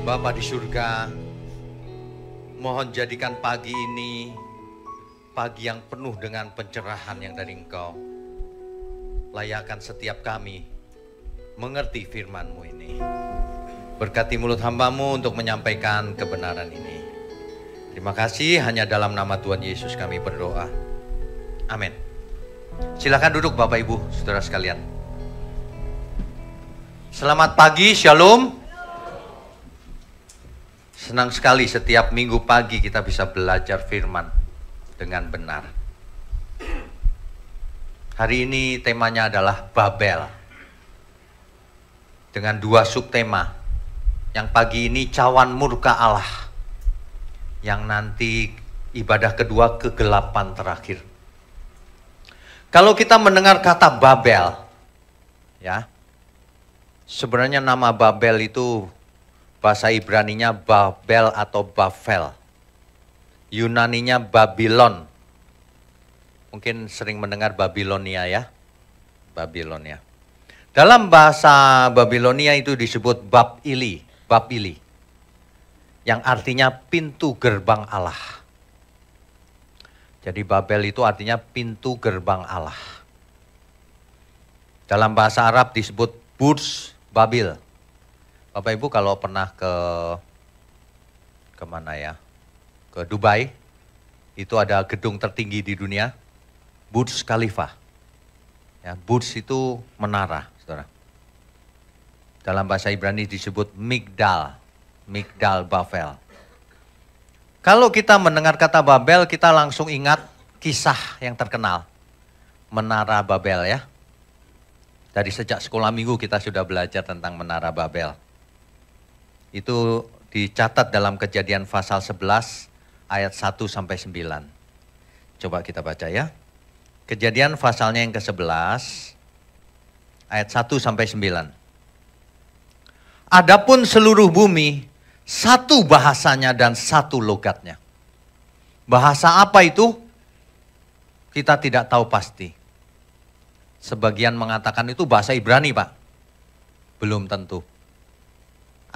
Bapa di surga, mohon jadikan pagi ini pagi yang penuh dengan pencerahan yang dari Engkau. Layakkan setiap kami mengerti firman-Mu ini. Berkati mulut hamba-Mu untuk menyampaikan kebenaran ini. Terima kasih, hanya dalam nama Tuhan Yesus kami berdoa. Amin. Silakan duduk Bapak Ibu, saudara sekalian. Selamat pagi, Shalom. Senang sekali setiap minggu pagi kita bisa belajar firman dengan benar. Hari ini temanya adalah Babel. Dengan dua subtema. Yang pagi ini cawan murka Allah. Yang nanti ibadah kedua kegelapan terakhir. Kalau kita mendengar kata Babel, ya, sebenarnya nama Babel itu bahasa Ibraninya Babel atau Bavel. Yunaninya Babylon. Mungkin sering mendengar Babilonia ya. Babilonia. Dalam bahasa Babilonia itu disebut Babili. Babili. Yang artinya pintu gerbang Allah. Jadi Babel itu artinya pintu gerbang Allah. Dalam bahasa Arab disebut Burj Babil. Bapak Ibu kalau pernah ke mana ya? Ke Dubai, itu ada gedung tertinggi di dunia, Burj Khalifa. Ya, Burj itu menara, saudara. Dalam bahasa Ibrani disebut Migdal, Migdal Bavel. Kalau kita mendengar kata Babel, kita langsung ingat kisah yang terkenal, Menara Babel ya. Dari sejak sekolah minggu kita sudah belajar tentang Menara Babel. Itu dicatat dalam Kejadian pasal 11 ayat 1 sampai 9. Coba kita baca ya. Kejadian pasalnya yang ke-11 ayat 1 sampai 9. Adapun seluruh bumi satu bahasanya dan satu logatnya. Bahasa apa itu? Kita tidak tahu pasti. Sebagian mengatakan itu bahasa Ibrani, Pak. Belum tentu.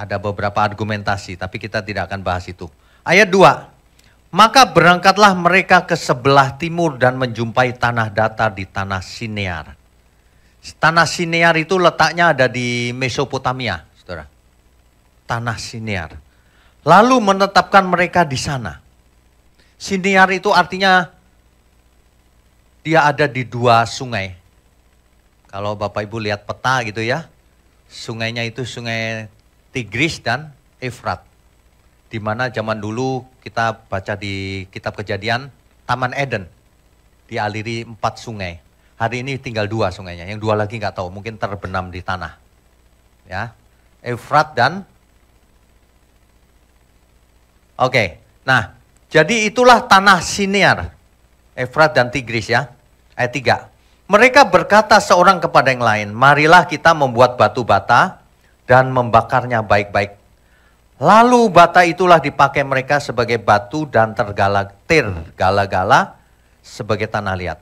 Ada beberapa argumentasi, tapi kita tidak akan bahas itu. Ayat 2. Maka berangkatlah mereka ke sebelah timur dan menjumpai tanah datar di tanah Sinear. Tanah Sinear itu letaknya ada di Mesopotamia, saudara. Tanah Sinear. Lalu menetapkan mereka di sana. Sinear itu artinya dia ada di dua sungai. Kalau Bapak Ibu lihat peta gitu ya, sungainya itu sungai Tigris dan Efrat. Di mana zaman dulu kita baca di kitab Kejadian, Taman Eden dialiri 4 sungai. Hari ini tinggal 2 sungainya, yang 2 lagi nggak tahu, mungkin terbenam di tanah. Ya, Efrat dan Oke. Nah, jadi itulah tanah Sinear, Efrat dan Tigris ya. Ayat 3. Mereka berkata seorang kepada yang lain, marilah kita membuat batu bata dan membakarnya baik-baik. Lalu bata itulah dipakai mereka sebagai batu dan tergala-gala sebagai tanah liat.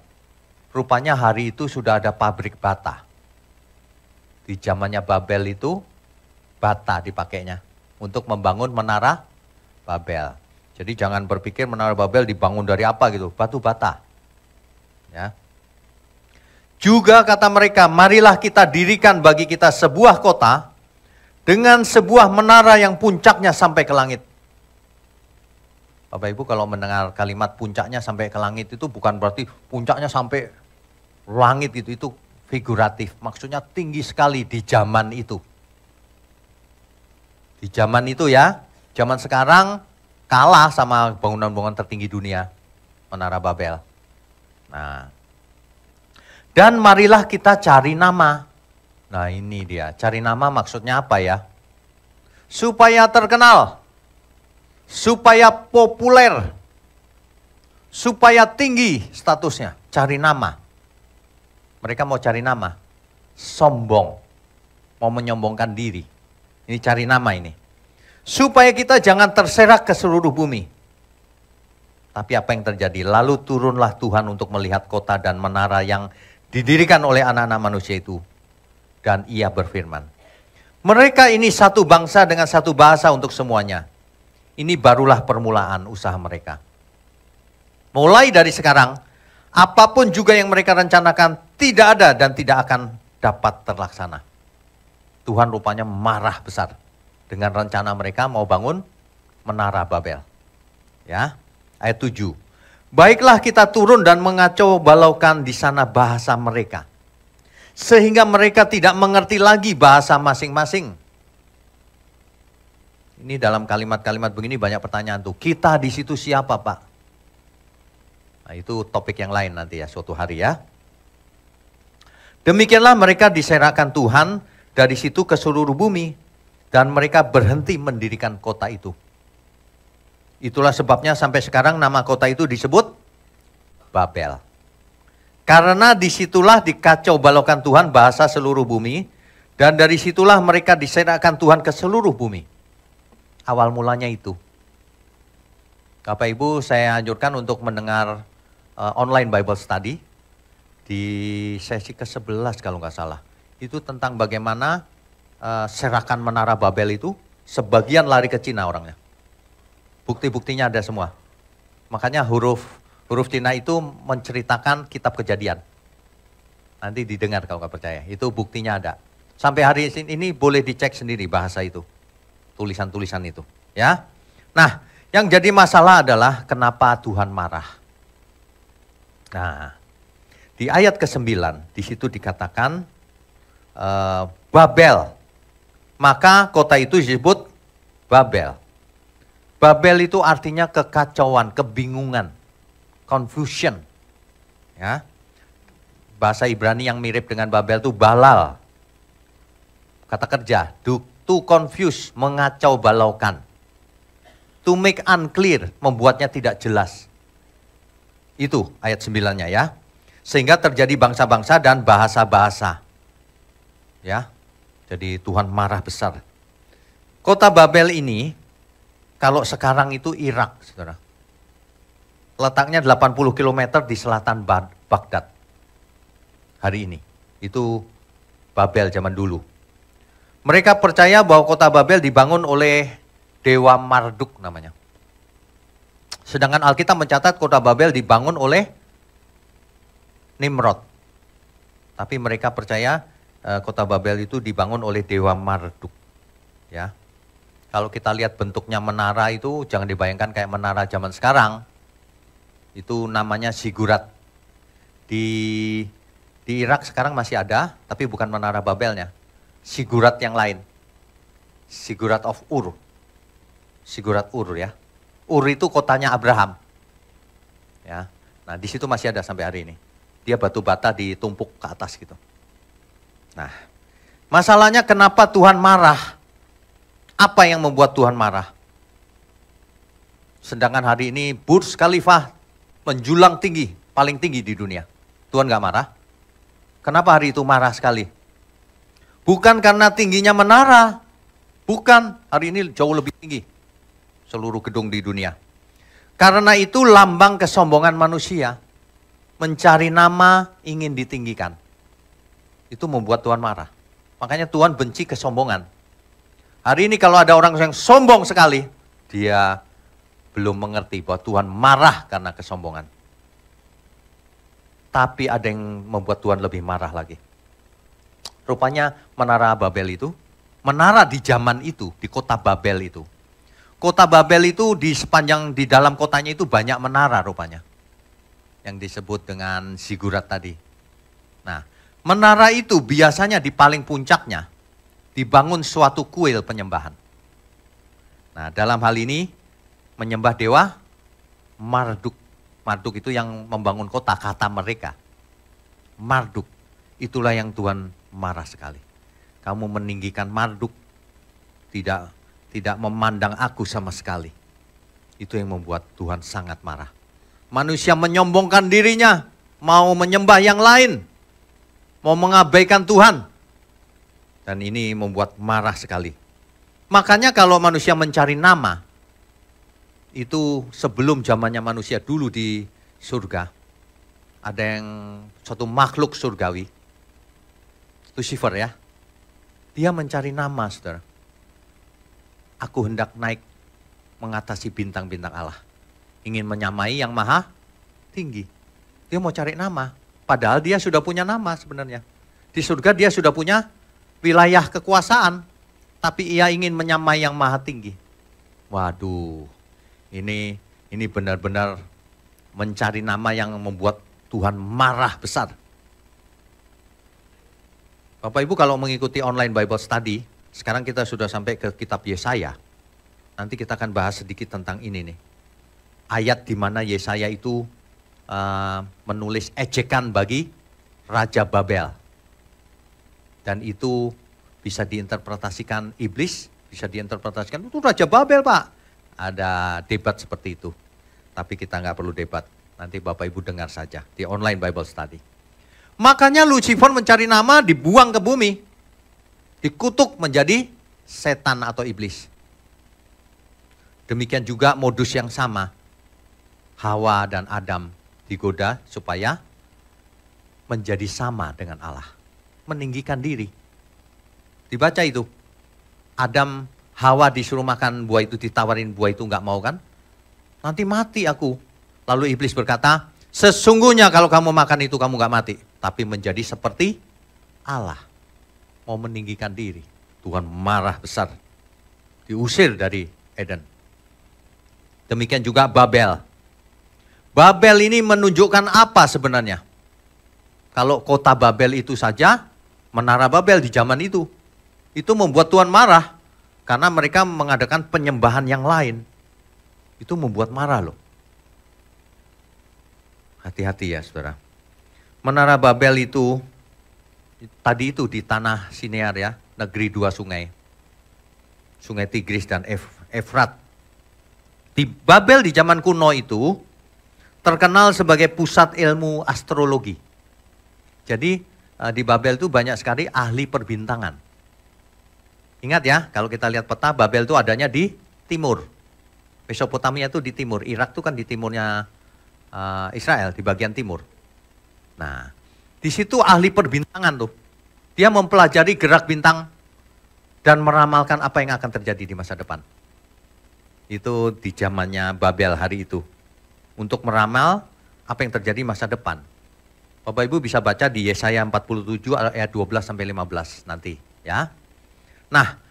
Rupanya hari itu sudah ada pabrik bata. Di zamannya Babel itu bata dipakainya untuk membangun menara Babel. Jadi jangan berpikir menara Babel dibangun dari apa gitu, batu bata. Ya. Juga kata mereka, marilah kita dirikan bagi kita sebuah kota dengan sebuah menara yang puncaknya sampai ke langit. Bapak Ibu kalau mendengar kalimat puncaknya sampai ke langit itu bukan berarti puncaknya sampai langit itu figuratif. Maksudnya tinggi sekali di zaman itu. Di zaman itu ya, zaman sekarang kalah sama bangunan-bangunan tertinggi dunia, Menara Babel. Nah, dan marilah kita cari nama. Nah ini dia, cari nama maksudnya apa ya? Supaya terkenal, supaya populer, supaya tinggi statusnya, cari nama. Mereka mau cari nama, sombong, mau menyombongkan diri. Ini cari nama ini. Supaya kita jangan terserak ke seluruh bumi. Tapi apa yang terjadi? Lalu turunlah Tuhan untuk melihat kota dan menara yang didirikan oleh anak-anak manusia itu. Dan ia berfirman, Mereka ini satu bangsa dengan satu bahasa untuk semuanya. Ini barulah permulaan usaha mereka. Mulai dari sekarang, apapun juga yang mereka rencanakan tidak ada dan tidak akan dapat terlaksana. Tuhan rupanya marah besar dengan rencana mereka mau bangun menara Babel. Ya, ayat 7. Baiklah kita turun dan mengacau balaukan di sana bahasa mereka, sehingga mereka tidak mengerti lagi bahasa masing-masing. Ini dalam kalimat-kalimat begini banyak pertanyaan tuh. Kita di situ siapa, Pak? Nah, itu topik yang lain nanti ya, suatu hari ya. Demikianlah mereka diserahkan Tuhan dari situ ke seluruh bumi, dan mereka berhenti mendirikan kota itu. Itulah sebabnya sampai sekarang nama kota itu disebut Babel. Karena disitulah dikacau balaukan Tuhan bahasa seluruh bumi, dan dari situlah mereka diserahkan Tuhan ke seluruh bumi. Awal mulanya itu. Bapak Ibu, saya anjurkan untuk mendengar online Bible Study di sesi ke-11 kalau nggak salah. Itu tentang bagaimana serakan menara Babel itu, sebagian lari ke Cina orangnya. Bukti-buktinya ada semua. Makanya huruf Cina itu menceritakan kitab Kejadian. Nanti didengar kalau nggak percaya. Itu buktinya ada. Sampai hari ini boleh dicek sendiri bahasa itu. Tulisan-tulisan itu. Ya. Nah, yang jadi masalah adalah kenapa Tuhan marah. Nah, di ayat ke-9 di situ dikatakan Babel. Maka kota itu disebut Babel. Babel itu artinya kekacauan, kebingungan, confusion. Ya. Bahasa Ibrani yang mirip dengan Babel itu balal. Kata kerja, to confuse, mengacau balaukan. To make unclear, membuatnya tidak jelas. Itu ayat 9-nya ya. Sehingga terjadi bangsa-bangsa dan bahasa-bahasa. Ya. Jadi Tuhan marah besar. Kota Babel ini, kalau sekarang itu Irak, saudara. Letaknya 80 km di selatan Baghdad. Hari ini. Itu Babel zaman dulu. Mereka percaya bahwa kota Babel dibangun oleh Dewa Marduk namanya. Sedangkan Alkitab mencatat kota Babel dibangun oleh Nimrod. Tapi mereka percaya kota Babel itu dibangun oleh Dewa Marduk. Ya. Kalau kita lihat bentuknya menara itu jangan dibayangkan kayak menara zaman sekarang. Itu namanya zigurat. Di Irak sekarang masih ada, tapi bukan menara Babelnya. Zigurat yang lain. Zigurat of Ur. Zigurat Ur ya. Ur itu kotanya Abraham. Ya. Nah, di situ masih ada sampai hari ini. Dia batu bata ditumpuk ke atas gitu. Nah, masalahnya kenapa Tuhan marah? Apa yang membuat Tuhan marah? Sedangkan hari ini Burj Khalifa menjulang tinggi, paling tinggi di dunia. Tuhan gak marah? Kenapa hari itu marah sekali? Bukan karena tingginya menara. Bukan, hari ini jauh lebih tinggi. Seluruh gedung di dunia. Karena itu lambang kesombongan manusia. Mencari nama, ingin ditinggikan. Itu membuat Tuhan marah. Makanya Tuhan benci kesombongan. Hari ini kalau ada orang yang sombong sekali, dia belum mengerti bahwa Tuhan marah karena kesombongan. Tapi ada yang membuat Tuhan lebih marah lagi. Rupanya menara Babel itu, menara di zaman itu, di kota Babel itu. Kota Babel itu di dalam kotanya itu banyak menara rupanya. Yang disebut dengan zigurat tadi. Nah, menara itu biasanya di paling puncaknya dibangun suatu kuil penyembahan. Nah, dalam hal ini menyembah dewa Marduk. Marduk itu yang membangun kota, kata mereka. Marduk, itulah yang Tuhan marah sekali. Kamu meninggikan Marduk, tidak memandang aku sama sekali. Itu yang membuat Tuhan sangat marah. Manusia menyombongkan dirinya, mau menyembah yang lain, mau mengabaikan Tuhan. Dan ini membuat marah sekali. Makanya kalau manusia mencari nama, itu sebelum zamannya manusia dulu di surga, ada yang suatu makhluk surgawi, Lucifer ya. Dia mencari nama, saudara. Aku hendak naik mengatasi bintang-bintang Allah. Ingin menyamai yang maha tinggi. Dia mau cari nama. Padahal dia sudah punya nama sebenarnya. Di surga dia sudah punya wilayah kekuasaan. Tapi ia ingin menyamai yang maha tinggi. Waduh, ini benar-benar mencari nama yang membuat Tuhan marah besar. Bapak Ibu kalau mengikuti online Bible Study, sekarang kita sudah sampai ke kitab Yesaya. Nanti kita akan bahas sedikit tentang ini nih. Ayat di mana Yesaya itu menulis ejekan bagi Raja Babel. Dan itu bisa diinterpretasikan iblis, bisa diinterpretasikan itu Raja Babel Pak. Ada debat seperti itu. Tapi kita nggak perlu debat. Nanti Bapak Ibu dengar saja di online Bible Study. Makanya Lucifer mencari nama, dibuang ke bumi. Dikutuk menjadi setan atau iblis. Demikian juga modus yang sama. Hawa dan Adam digoda supaya menjadi sama dengan Allah. Meninggikan diri. Dibaca itu. Adam, Hawa disuruh makan buah itu, ditawarin buah itu nggak mau kan? Nanti mati aku. Lalu iblis berkata, sesungguhnya kalau kamu makan itu kamu nggak mati. Tapi menjadi seperti Allah. Mau meninggikan diri. Tuhan marah besar. Diusir dari Eden. Demikian juga Babel. Babel ini menunjukkan apa sebenarnya? Kalau kota Babel itu saja, menara Babel di zaman itu membuat Tuhan marah. Karena mereka mengadakan penyembahan yang lain. Itu membuat marah loh. Hati-hati ya saudara. Menara Babel itu, tadi itu di tanah Sinear ya, negeri dua sungai. Sungai Tigris dan Efrat. Di Babel di zaman kuno itu, terkenal sebagai pusat ilmu astrologi. Jadi di Babel itu banyak sekali ahli perbintangan. Ingat ya, kalau kita lihat peta, Babel itu adanya di timur. Mesopotamia itu di timur, Irak itu kan di timurnya Israel, di bagian timur. Nah, di situ ahli perbintangan tuh. Dia mempelajari gerak bintang dan meramalkan apa yang akan terjadi di masa depan. Itu di zamannya Babel hari itu. Untuk meramal apa yang terjadi masa depan. Bapak Ibu bisa baca di Yesaya 47 ayat 12 sampai 15 nanti, ya. Nah,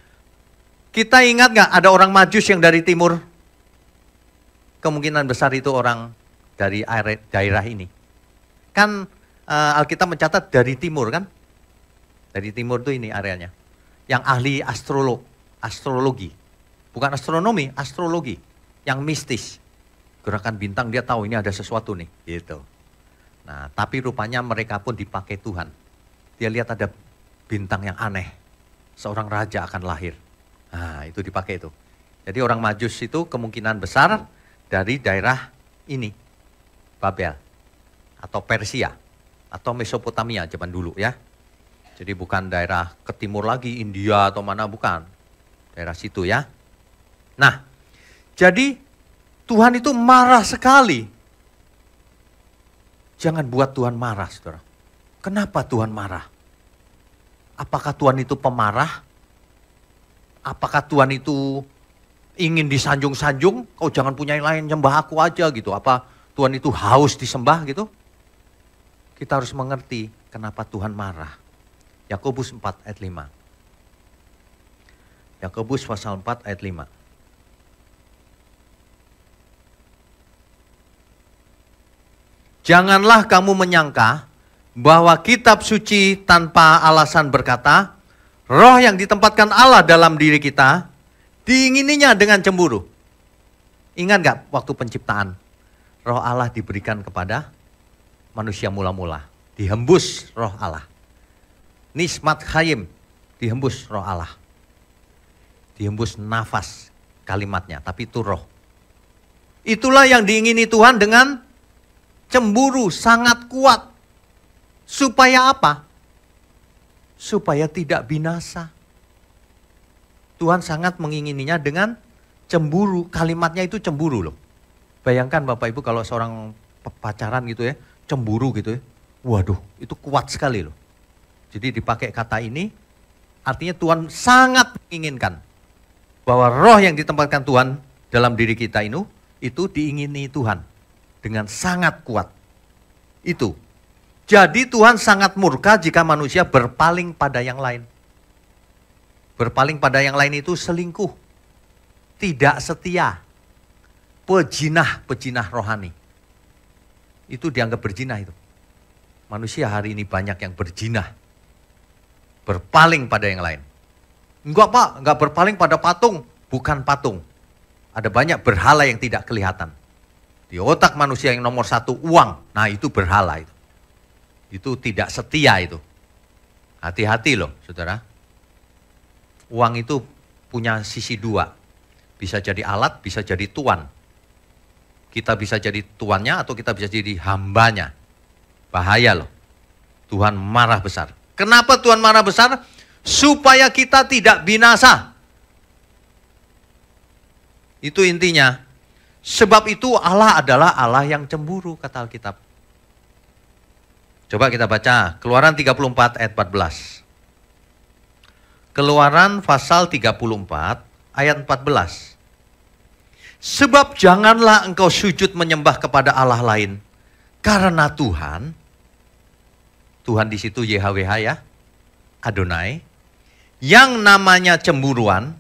kita ingat nggak ada orang Majus yang dari timur? Kemungkinan besar itu orang dari daerah ini. Kan Alkitab mencatat dari timur kan? Dari timur tuh ini areanya. Yang ahli astrologi. Bukan astronomi, astrologi. Yang mistis. Gerakan bintang dia tahu ini ada sesuatu nih. Gitu. Nah, tapi rupanya mereka pun dipakai Tuhan. Dia lihat ada bintang yang aneh. Seorang raja akan lahir. Nah, itu dipakai itu. Jadi orang Majus itu kemungkinan besar dari daerah ini. Babel. Atau Persia. Atau Mesopotamia zaman dulu ya. Jadi bukan daerah ke timur lagi, India atau mana, bukan. Daerah situ ya. Nah, jadi Tuhan itu marah sekali. Jangan buat Tuhan marah, saudara. Kenapa Tuhan marah? Apakah Tuhan itu pemarah? Apakah Tuhan itu ingin disanjung-sanjung? Kau jangan punya yang lain, nyembah aku aja gitu. Apa Tuhan itu haus disembah gitu? Kita harus mengerti kenapa Tuhan marah. Yakobus 4 ayat 5. Yakobus pasal 4 ayat 5. Janganlah kamu menyangka bahwa kitab suci tanpa alasan berkata, roh yang ditempatkan Allah dalam diri kita, diingininya dengan cemburu. Ingat gak waktu penciptaan? Roh Allah diberikan kepada manusia mula-mula. Dihembus roh Allah. Nismat Hayim, dihembus roh Allah. Dihembus nafas kalimatnya, tapi itu roh. Itulah yang diingini Tuhan dengan cemburu sangat kuat. Supaya apa? Supaya tidak binasa. Tuhan sangat mengingininya dengan cemburu. Kalimatnya itu cemburu loh. Bayangkan Bapak Ibu kalau seorang pacaran gitu ya, cemburu gitu ya. Waduh, itu kuat sekali loh. Jadi dipakai kata ini, Artinya Tuhan sangat menginginkan bahwa roh yang ditempatkan Tuhan dalam diri kita itu diingini Tuhan dengan sangat kuat. Itu. Jadi Tuhan sangat murka jika manusia berpaling pada yang lain. Berpaling pada yang lain itu selingkuh, tidak setia, pejinah rohani. Itu dianggap berzina itu. Manusia hari ini banyak yang berzina. Berpaling pada yang lain. Enggak Pak, enggak berpaling pada patung. Bukan patung. Ada banyak berhala yang tidak kelihatan. Di otak manusia yang nomor satu uang. Nah itu berhala itu. Itu tidak setia itu. Hati-hati loh saudara. Uang itu punya sisi dua. Bisa jadi alat, bisa jadi tuan. Kita bisa jadi tuannya atau kita bisa jadi hambanya. Bahaya loh. Tuhan marah besar. Kenapa Tuhan marah besar? Supaya kita tidak binasa. Itu intinya. Sebab itu Allah adalah Allah yang cemburu, kata Alkitab. Coba kita baca Keluaran 34 ayat 14. Keluaran pasal 34 ayat 14. Sebab janganlah engkau sujud menyembah kepada Allah lain. Karena Tuhan di situ YHWH ya, Adonai, yang namanya cemburuan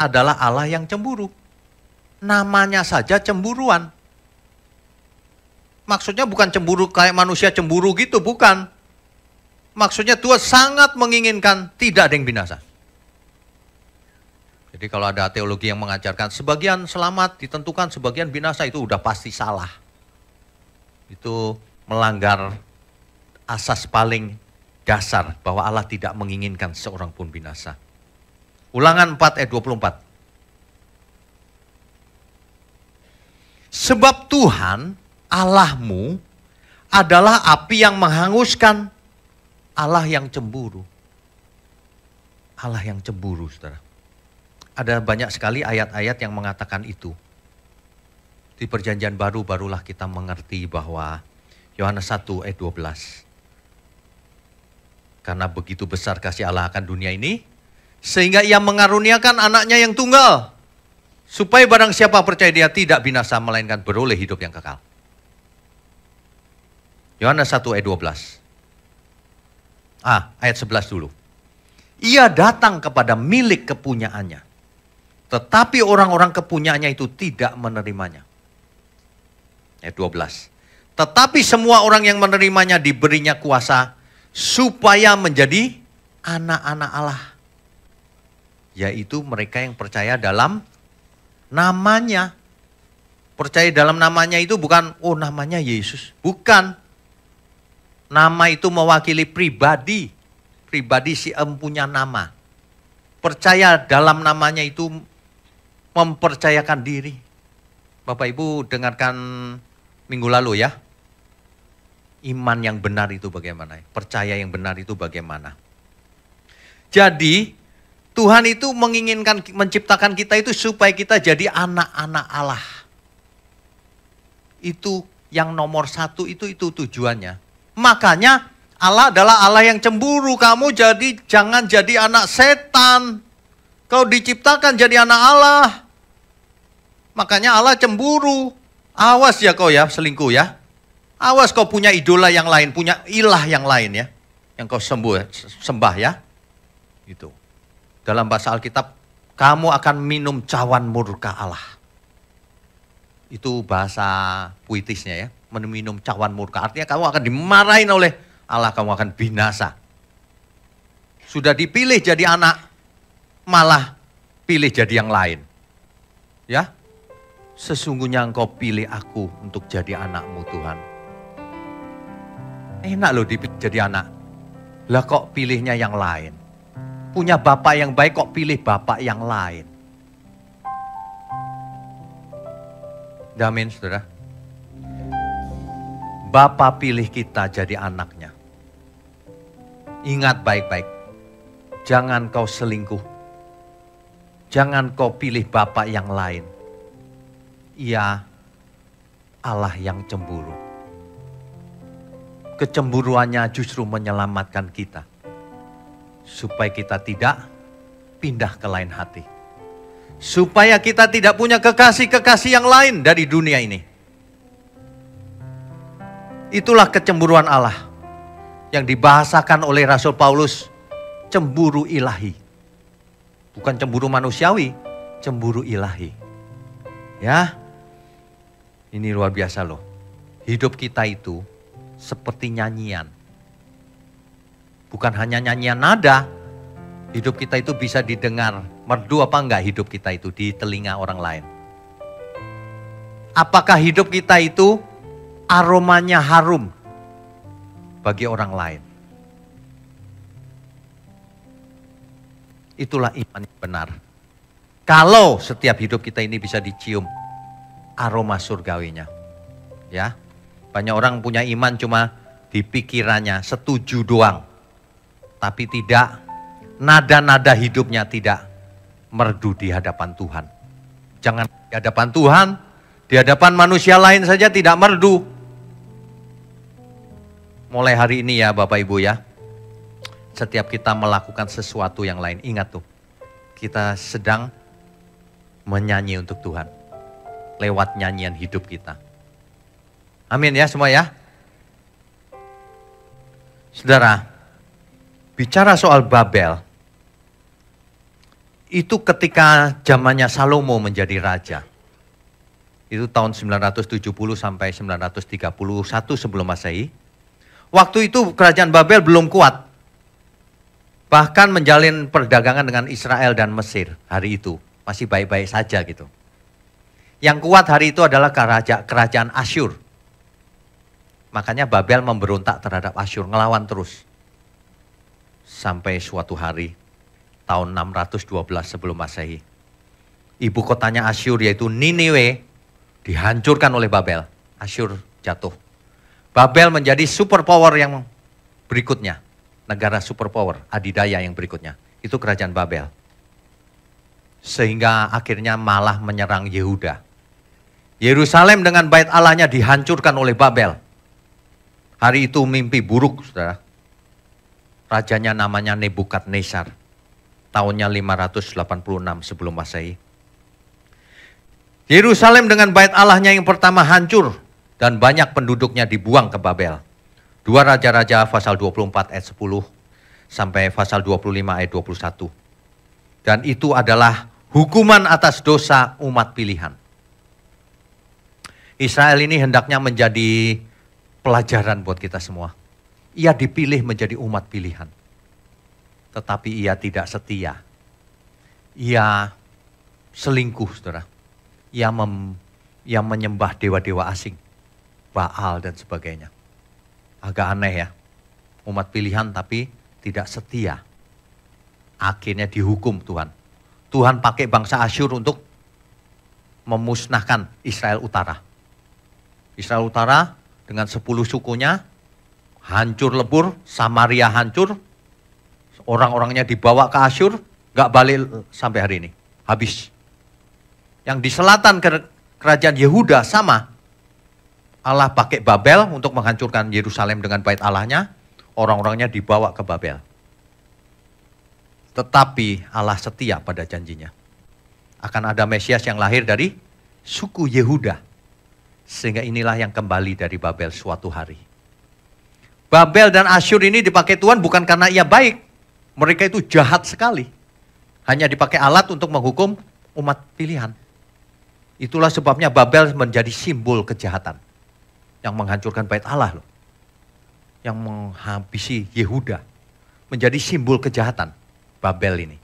adalah Allah yang cemburu. Namanya saja cemburuan. Maksudnya bukan cemburu kayak manusia cemburu gitu, bukan. Maksudnya Tuhan sangat menginginkan tidak ada yang binasa. Jadi kalau ada teologi yang mengajarkan sebagian selamat ditentukan, sebagian binasa, itu udah pasti salah. Itu melanggar asas paling dasar bahwa Allah tidak menginginkan seorang pun binasa. Ulangan 4 ayat 24. Sebab Tuhan Allahmu adalah api yang menghanguskan, Allah yang cemburu. Allah yang cemburu, saudara. Ada banyak sekali ayat-ayat yang mengatakan itu. Di perjanjian baru barulah kita mengerti bahwa Yohanes 1 ayat 12. Karena begitu besar kasih Allah akan dunia ini, sehingga ia mengaruniakan anaknya yang tunggal. Supaya barang siapa percaya dia tidak binasa, melainkan beroleh hidup yang kekal. Yohanes 1 ayat 12. Ayat 11 dulu. Ia datang kepada milik kepunyaannya. Tetapi orang-orang kepunyaannya itu tidak menerimanya. Ayat 12. Tetapi semua orang yang menerimanya diberinya kuasa supaya menjadi anak-anak Allah. Yaitu mereka yang percaya dalam namanya. Percaya dalam namanya itu bukan, oh namanya Yesus. Bukan. Nama itu mewakili pribadi. Pribadi si punya nama. Percaya dalam namanya itu mempercayakan diri. Bapak Ibu dengarkan minggu lalu ya. Iman yang benar itu bagaimana? Percaya yang benar itu bagaimana? Jadi Tuhan itu menginginkan menciptakan kita itu supaya kita jadi anak-anak Allah. Itu yang nomor satu, itu tujuannya. Makanya Allah adalah Allah yang cemburu. Kamu jangan jadi anak setan. Kau diciptakan jadi anak Allah. Makanya Allah cemburu. Awas ya kau ya selingkuh ya. Awas kau punya idola yang lain, punya ilah yang lain ya. Yang kau sembah ya. Itu. Dalam bahasa Alkitab, kamu akan minum cawan murka Allah. Itu bahasa puitisnya ya. Minum cawan murka. Artinya kamu akan dimarahin oleh Allah, kamu akan binasa. Sudah dipilih jadi anak, malah pilih jadi yang lain. Ya. Sesungguhnya engkau pilih aku untuk jadi anakmu Tuhan. Enak loh dipilih jadi anak. Lah kok pilihnya yang lain? Punya bapak yang baik kok pilih bapak yang lain? Amin saudara. Bapa pilih kita jadi anaknya. Ingat baik-baik. Jangan kau selingkuh. Jangan kau pilih bapak yang lain. Ia Allah yang cemburu. Kecemburuannya justru menyelamatkan kita. supaya kita tidak pindah ke lain hati. Supaya kita tidak punya kekasih-kekasih yang lain dari dunia ini. Itulah kecemburuan Allah yang dibahasakan oleh Rasul Paulus, cemburu ilahi. Bukan cemburu manusiawi, cemburu ilahi. Ya, ini luar biasa loh. Hidup kita itu seperti nyanyian. Bukan hanya nyanyian nada, hidup kita itu bisa didengar. Merdu apa enggak hidup kita itu di telinga orang lain? Apakah hidup kita itu aromanya harum bagi orang lain? Itulah iman yang benar. Kalau setiap hidup kita ini bisa dicium aroma surgawinya. Ya, banyak orang punya iman cuma di pikirannya, setuju doang. Tapi tidak, nada-nada hidupnya tidak merdu di hadapan Tuhan. Jangan di hadapan Tuhan, di hadapan manusia lain saja tidak merdu. Mulai hari ini ya Bapak Ibu ya, setiap kita melakukan sesuatu yang lain, ingat tuh, kita sedang menyanyi untuk Tuhan. Lewat nyanyian hidup kita. Amin ya semua ya. Saudara, bicara soal Babel, itu ketika zamannya Salomo menjadi raja. Itu tahun 970 sampai 931 sebelum Masehi. Waktu itu kerajaan Babel belum kuat. Bahkan menjalin perdagangan dengan Israel dan Mesir hari itu. Masih baik-baik saja gitu. Yang kuat hari itu adalah kerajaan Asyur. Makanya Babel memberontak terhadap Asyur, ngelawan terus. Sampai suatu hari, tahun 612 sebelum Masehi. Ibu kotanya Asyur yaitu Niniwe dihancurkan oleh Babel. Asyur jatuh. Babel menjadi superpower yang berikutnya. Negara superpower, adidaya yang berikutnya. Itu kerajaan Babel. Sehingga akhirnya malah menyerang Yehuda. Yerusalem dengan bait Allahnya dihancurkan oleh Babel. Hari itu mimpi buruk, saudara. Rajanya namanya Nebukadnezar. Tahunnya 586 sebelum Masehi. Yerusalem dengan bait Allahnya yang pertama hancur. Dan banyak penduduknya dibuang ke Babel. 2 Raja-Raja pasal 24 ayat 10 sampai pasal 25 ayat 21. Dan itu adalah hukuman atas dosa umat pilihan. Israel ini hendaknya menjadi pelajaran buat kita semua. Ia dipilih menjadi umat pilihan. Tetapi ia tidak setia. Ia selingkuh, saudara. Ia menyembah dewa-dewa asing. Baal dan sebagainya. Agak aneh ya. Umat pilihan tapi tidak setia. Akhirnya dihukum Tuhan. Tuhan pakai bangsa Asyur untuk memusnahkan Israel Utara. Israel Utara dengan 10 sukunya hancur lebur, Samaria hancur. Orang-orangnya dibawa ke Asyur, gak balik sampai hari ini. Habis. Yang di selatan kerajaan Yehuda sama. Allah pakai Babel untuk menghancurkan Yerusalem dengan bait Allahnya. Orang-orangnya dibawa ke Babel. Tetapi Allah setia pada janjinya. Akan ada Mesias yang lahir dari suku Yehuda. Sehingga inilah yang kembali dari Babel suatu hari. Babel dan Asyur ini dipakai Tuhan bukan karena ia baik. Mereka itu jahat sekali. Hanya dipakai alat untuk menghukum umat pilihan. Itulah sebabnya Babel menjadi simbol kejahatan. Yang menghancurkan bait Allah loh. Yang menghabisi Yehuda. Menjadi simbol kejahatan Babel ini.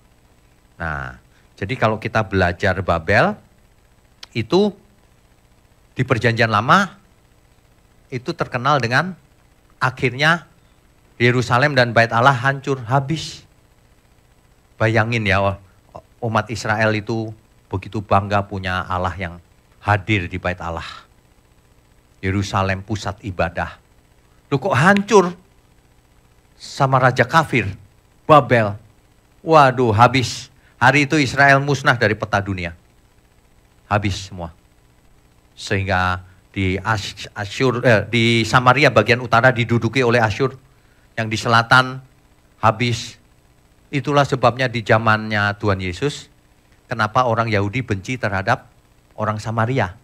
Nah, jadi kalau kita belajar Babel, itu di perjanjian lama, itu terkenal dengan akhirnya Yerusalem dan bait Allah hancur, habis. Bayangin ya, umat Israel itu begitu bangga punya Allah yang hadir di bait Allah. Yerusalem pusat ibadah. Loh kok hancur sama raja kafir, Babel. Waduh, habis. Hari itu Israel musnah dari peta dunia. Habis semua. Sehingga di Samaria bagian utara diduduki oleh Asyur. Yang di selatan habis. Itulah sebabnya di zamannya Tuhan Yesus, kenapa orang Yahudi benci terhadap orang Samaria.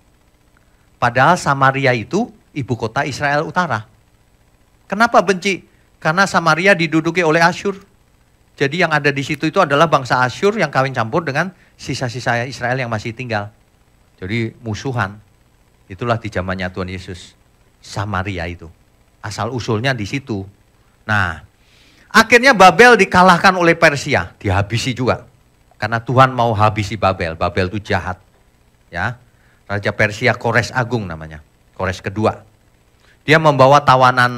Padahal Samaria itu ibu kota Israel Utara. Kenapa benci? Karena Samaria diduduki oleh Asyur. Jadi yang ada di situ itu adalah bangsa Asyur yang kawin campur dengan sisa-sisa Israel yang masih tinggal. Jadi musuhan. Itulah di zamannya Tuhan Yesus. Samaria itu. Asal usulnya di situ. Nah, akhirnya Babel dikalahkan oleh Persia. Dihabisi juga. Karena Tuhan mau habisi Babel. Babel itu jahat. Ya, Raja Persia Kores Agung namanya. Kores kedua. Dia membawa tawanan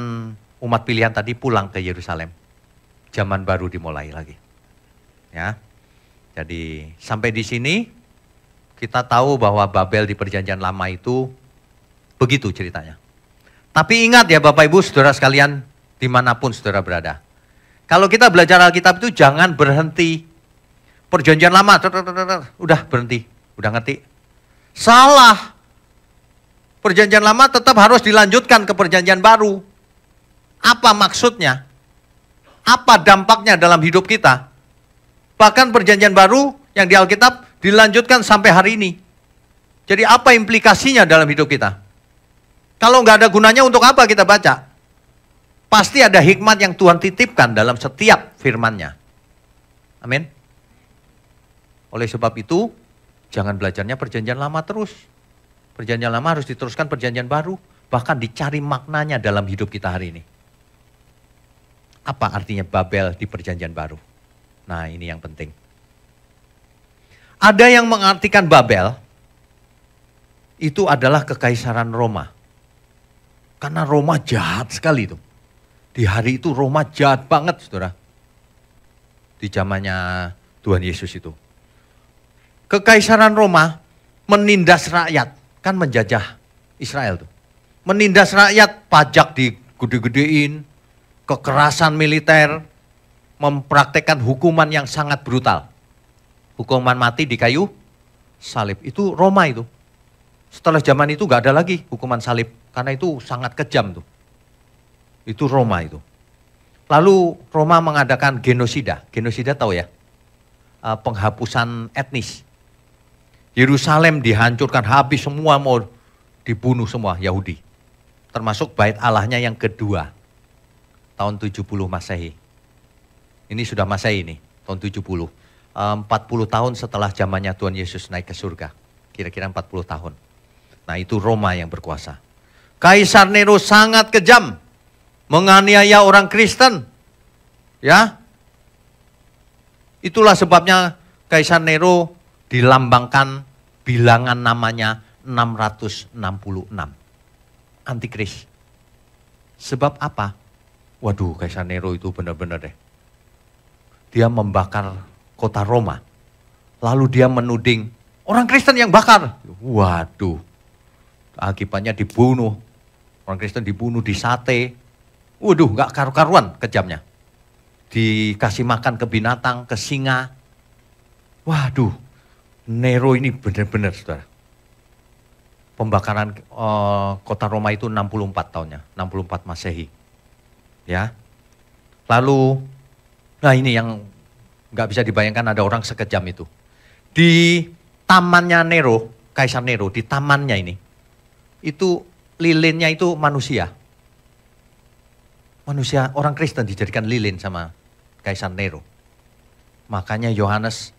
umat pilihan tadi pulang ke Yerusalem. Zaman baru dimulai lagi. Ya. Jadi sampai di sini kita tahu bahwa Babel di Perjanjian Lama itu begitu ceritanya. Tapi ingat ya Bapak Ibu saudara sekalian dimanapun saudara berada. Kalau kita belajar Alkitab itu jangan berhenti. Perjanjian Lama, udah berhenti, udah ngerti. Salah. Perjanjian Lama tetap harus dilanjutkan ke Perjanjian Baru. Apa maksudnya? Apa dampaknya dalam hidup kita? Bahkan Perjanjian Baru yang di Alkitab dilanjutkan sampai hari ini. Jadi apa implikasinya dalam hidup kita? Kalau nggak ada gunanya untuk apa kita baca? Pasti ada hikmat yang Tuhan titipkan dalam setiap firman-Nya. Amin. Oleh sebab itu, jangan belajarnya Perjanjian Lama terus. Perjanjian Lama harus diteruskan Perjanjian Baru. Bahkan dicari maknanya dalam hidup kita hari ini. Apa artinya Babel di Perjanjian Baru? Nah, ini yang penting. Ada yang mengartikan Babel itu adalah kekaisaran Roma. Karena Roma jahat sekali itu. Di hari itu Roma jahat banget, saudara. Di zamannya Tuhan Yesus itu. Kekaisaran Roma menindas rakyat. Kan menjajah Israel tuh. Menindas rakyat, pajak digede-gedein, kekerasan militer, mempraktekkan hukuman yang sangat brutal. Hukuman mati di kayu salib. Itu Roma itu. Setelah zaman itu gak ada lagi hukuman salib. Karena itu sangat kejam tuh. Itu Roma itu. Lalu Roma mengadakan genosida. Genosida tahu ya? Penghapusan etnis. Yerusalem dihancurkan habis semua, mau dibunuh semua Yahudi. Termasuk bait Allahnya yang kedua. Tahun 70 Masehi. Ini sudah Masehi nih, tahun 70. 40 tahun setelah zamannya Tuhan Yesus naik ke surga. Kira-kira 40 tahun. Nah itu Roma yang berkuasa. Kaisar Nero sangat kejam. Menganiaya orang Kristen. Ya. Itulah sebabnya Kaisar Nero dilambangkan bilangan namanya 666. Antikris. Sebab apa? Waduh, Kaisar Nero itu benar-benar deh. Dia membakar kota Roma. Lalu dia menuding orang Kristen yang bakar. Waduh, akibatnya dibunuh. Orang Kristen dibunuh, disate. Waduh, gak karu-karuan kejamnya. Dikasih makan ke binatang, ke singa. Waduh, Nero ini benar-benar saudara. Pembakaran kota Roma itu 64 tahunnya, 64 Masehi. Ya. Lalu, nah ini yang nggak bisa dibayangkan ada orang sekejam itu. Di tamannya Nero, Kaisar Nero, di tamannya ini, itu lilinnya itu manusia. Manusia, orang Kristen dijadikan lilin sama Kaisar Nero. Makanya Yohanes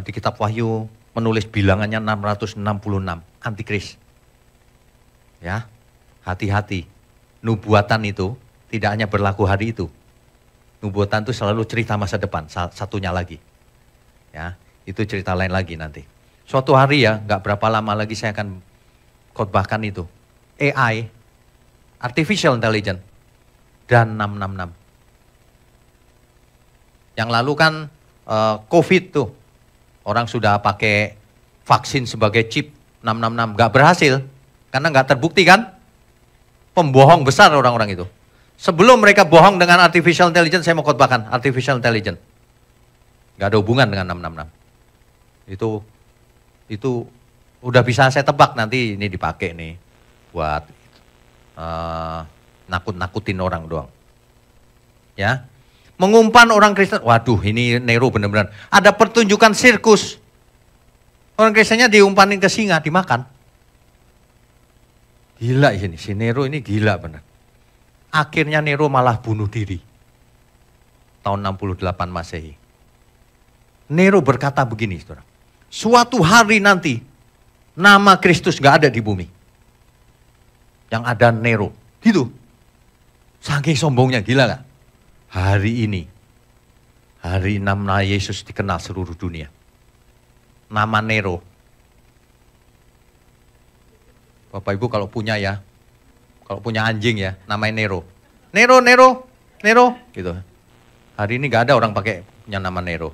di kitab Wahyu menulis bilangannya 666, antikris. Ya, hati-hati. Nubuatan itu tidak hanya berlaku hari itu. Nubuatan itu selalu cerita masa depan, satunya lagi. Ya, itu cerita lain lagi nanti. Suatu hari ya, nggak berapa lama lagi saya akan khotbahkan itu. AI, Artificial Intelligence, dan 666. Yang lalu kan COVID tuh, orang sudah pakai vaksin sebagai chip 666, nggak berhasil. Karena nggak terbukti kan, pembohong besar orang-orang itu. Sebelum mereka bohong dengan artificial intelligence, saya mau khotbahkan artificial intelligence. Nggak ada hubungan dengan 666. Itu udah bisa saya tebak nanti ini dipakai nih buat nakut-nakutin orang doang. Ya, Mengumpan orang Kristen. Waduh, ini Nero benar-benar. Ada pertunjukan sirkus. Orang Kristennya diumpanin ke singa, dimakan. Gila ini, si Nero ini gila benar. Akhirnya Nero malah bunuh diri. Tahun 68 Masehi. Nero berkata begini, saudara. Suatu hari nanti, nama Kristus gak ada di bumi. Yang ada Nero. Gitu. Saking sombongnya, gila gak? Hari ini, hari nama Yesus dikenal seluruh dunia. Nama Nero. Bapak Ibu kalau punya ya, kalau punya anjing ya, namanya Nero. Nero, Nero, Nero, gitu. Hari ini gak ada orang pakai punya nama Nero.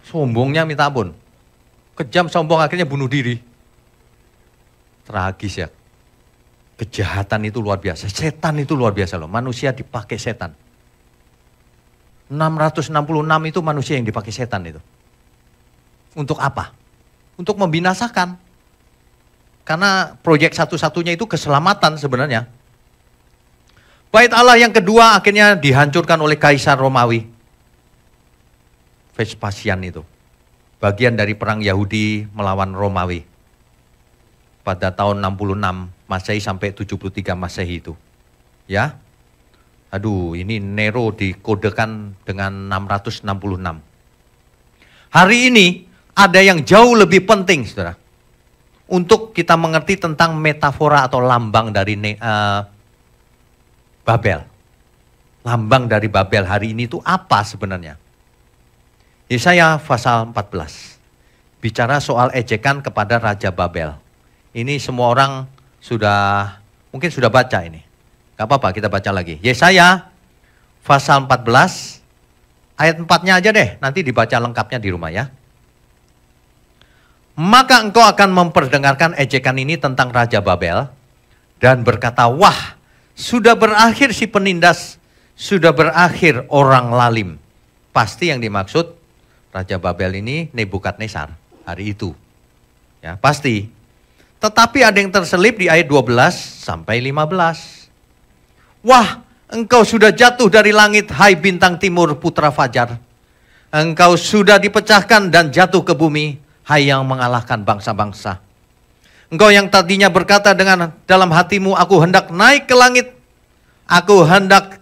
Sombongnya minta ampun. Kejam, sombong, akhirnya bunuh diri. Tragis ya. Kejahatan itu luar biasa. Setan itu luar biasa loh. Manusia dipakai setan. 666 itu manusia yang dipakai setan itu. Untuk apa? Untuk membinasakan. Karena proyek satu-satunya itu keselamatan sebenarnya. Bait Allah yang kedua akhirnya dihancurkan oleh Kaisar Romawi. Vespasian itu. Bagian dari perang Yahudi melawan Romawi. Pada tahun 66 Masehi sampai 73 Masehi itu. Ya. Aduh, ini Nero dikodekan dengan 666. Hari ini ada yang jauh lebih penting, saudara. Untuk kita mengerti tentang metafora atau lambang dari Babel. Lambang dari Babel hari ini itu apa sebenarnya? Yesaya pasal 14. Bicara soal ejekan kepada Raja Babel. Ini semua orang mungkin sudah baca ini. Gak apa-apa, kita baca lagi. Yesaya pasal 14, ayat 4-nya aja deh, nanti dibaca lengkapnya di rumah ya. Maka engkau akan memperdengarkan ejekan ini tentang Raja Babel, dan berkata, wah, sudah berakhir si penindas, sudah berakhir orang lalim. Pasti yang dimaksud Raja Babel ini Nebukadnezar hari itu. Ya, pasti. Tetapi ada yang terselip di ayat 12 sampai 15. Wah, engkau sudah jatuh dari langit, hai bintang timur putra fajar. Engkau sudah dipecahkan dan jatuh ke bumi, hai yang mengalahkan bangsa-bangsa. Engkau yang tadinya berkata dengan dalam hatimu, aku hendak naik ke langit. Aku hendak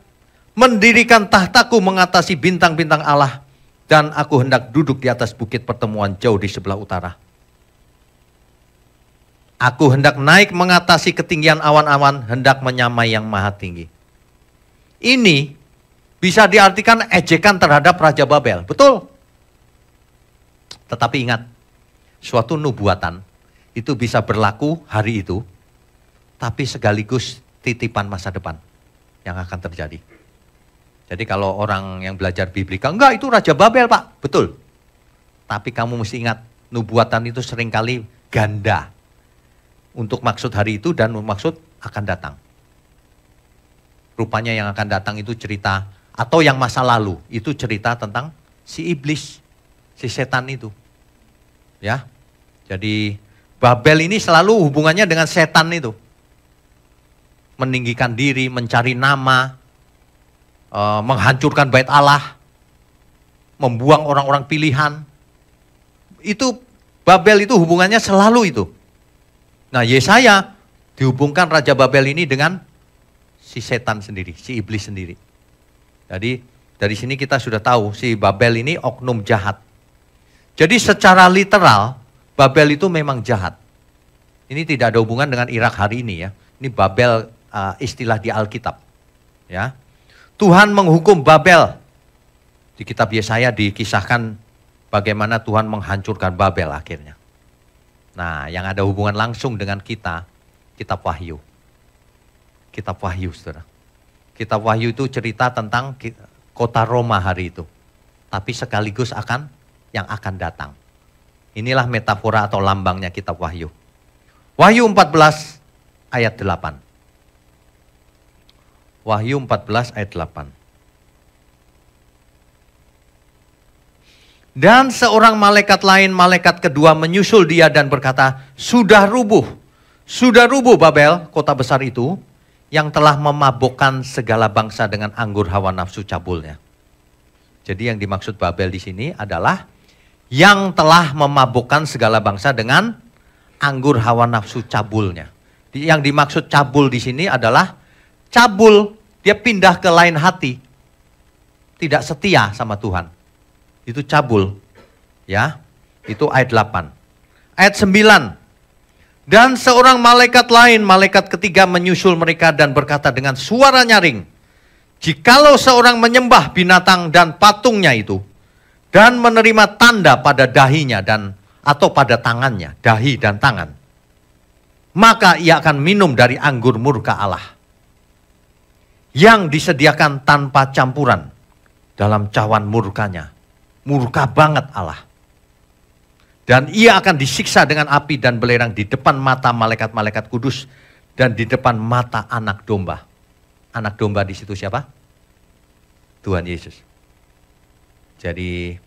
mendirikan tahtaku mengatasi bintang-bintang Allah. Dan aku hendak duduk di atas bukit pertemuan jauh di sebelah utara. Aku hendak naik mengatasi ketinggian awan-awan, hendak menyamai yang maha tinggi. Ini bisa diartikan ejekan terhadap Raja Babel, betul? Tetapi ingat, suatu nubuatan itu bisa berlaku hari itu, tapi sekaligus titipan masa depan yang akan terjadi. Jadi kalau orang yang belajar biblika, enggak itu Raja Babel Pak, betul. Tapi kamu mesti ingat, nubuatan itu seringkali ganda. Untuk maksud hari itu dan maksud akan datang. Rupanya yang akan datang itu cerita, atau yang masa lalu, itu cerita tentang si iblis, si setan itu. Ya, jadi Babel ini selalu hubungannya dengan setan itu. Meninggikan diri, mencari nama, menghancurkan bait Allah, membuang orang-orang pilihan. Itu Babel itu hubungannya selalu itu. Nah, Yesaya dihubungkan Raja Babel ini dengan si setan sendiri, si iblis sendiri. Jadi dari sini kita sudah tahu si Babel ini oknum jahat. Jadi secara literal Babel itu memang jahat. Ini tidak ada hubungan dengan Irak hari ini ya. Ini Babel istilah di Alkitab. Ya. Tuhan menghukum Babel. Di kitab Yesaya dikisahkan bagaimana Tuhan menghancurkan Babel akhirnya. Nah, yang ada hubungan langsung dengan kita, kitab Wahyu. Kitab Wahyu, saudara. Kitab Wahyu itu cerita tentang kota Roma hari itu. Tapi sekaligus yang akan datang. Inilah metafora atau lambangnya kitab Wahyu. Wahyu 14 ayat 8. Wahyu 14 ayat 8. Dan seorang malaikat lain, malaikat kedua menyusul dia dan berkata, sudah rubuh Babel, kota besar itu, yang telah memabukkan segala bangsa dengan anggur hawa nafsu cabulnya. Jadi yang dimaksud Babel di sini adalah yang telah memabukkan segala bangsa dengan anggur hawa nafsu cabulnya. Yang dimaksud cabul di sini adalah cabul, dia pindah ke lain hati. Tidak setia sama Tuhan. Itu cabul. Ya, itu ayat 8. Ayat 9. Dan seorang malaikat lain, malaikat ketiga menyusul mereka dan berkata dengan suara nyaring, jikalau seorang menyembah binatang dan patungnya itu, dan menerima tanda pada dahinya dan atau pada tangannya, dahi dan tangan, maka ia akan minum dari anggur murka Allah, yang disediakan tanpa campuran dalam cawan murkanya. Murka banget Allah. Dan ia akan disiksa dengan api dan belerang di depan mata malaikat-malaikat kudus dan di depan mata anak domba. Anak domba di situ siapa? Tuhan Yesus. Jadi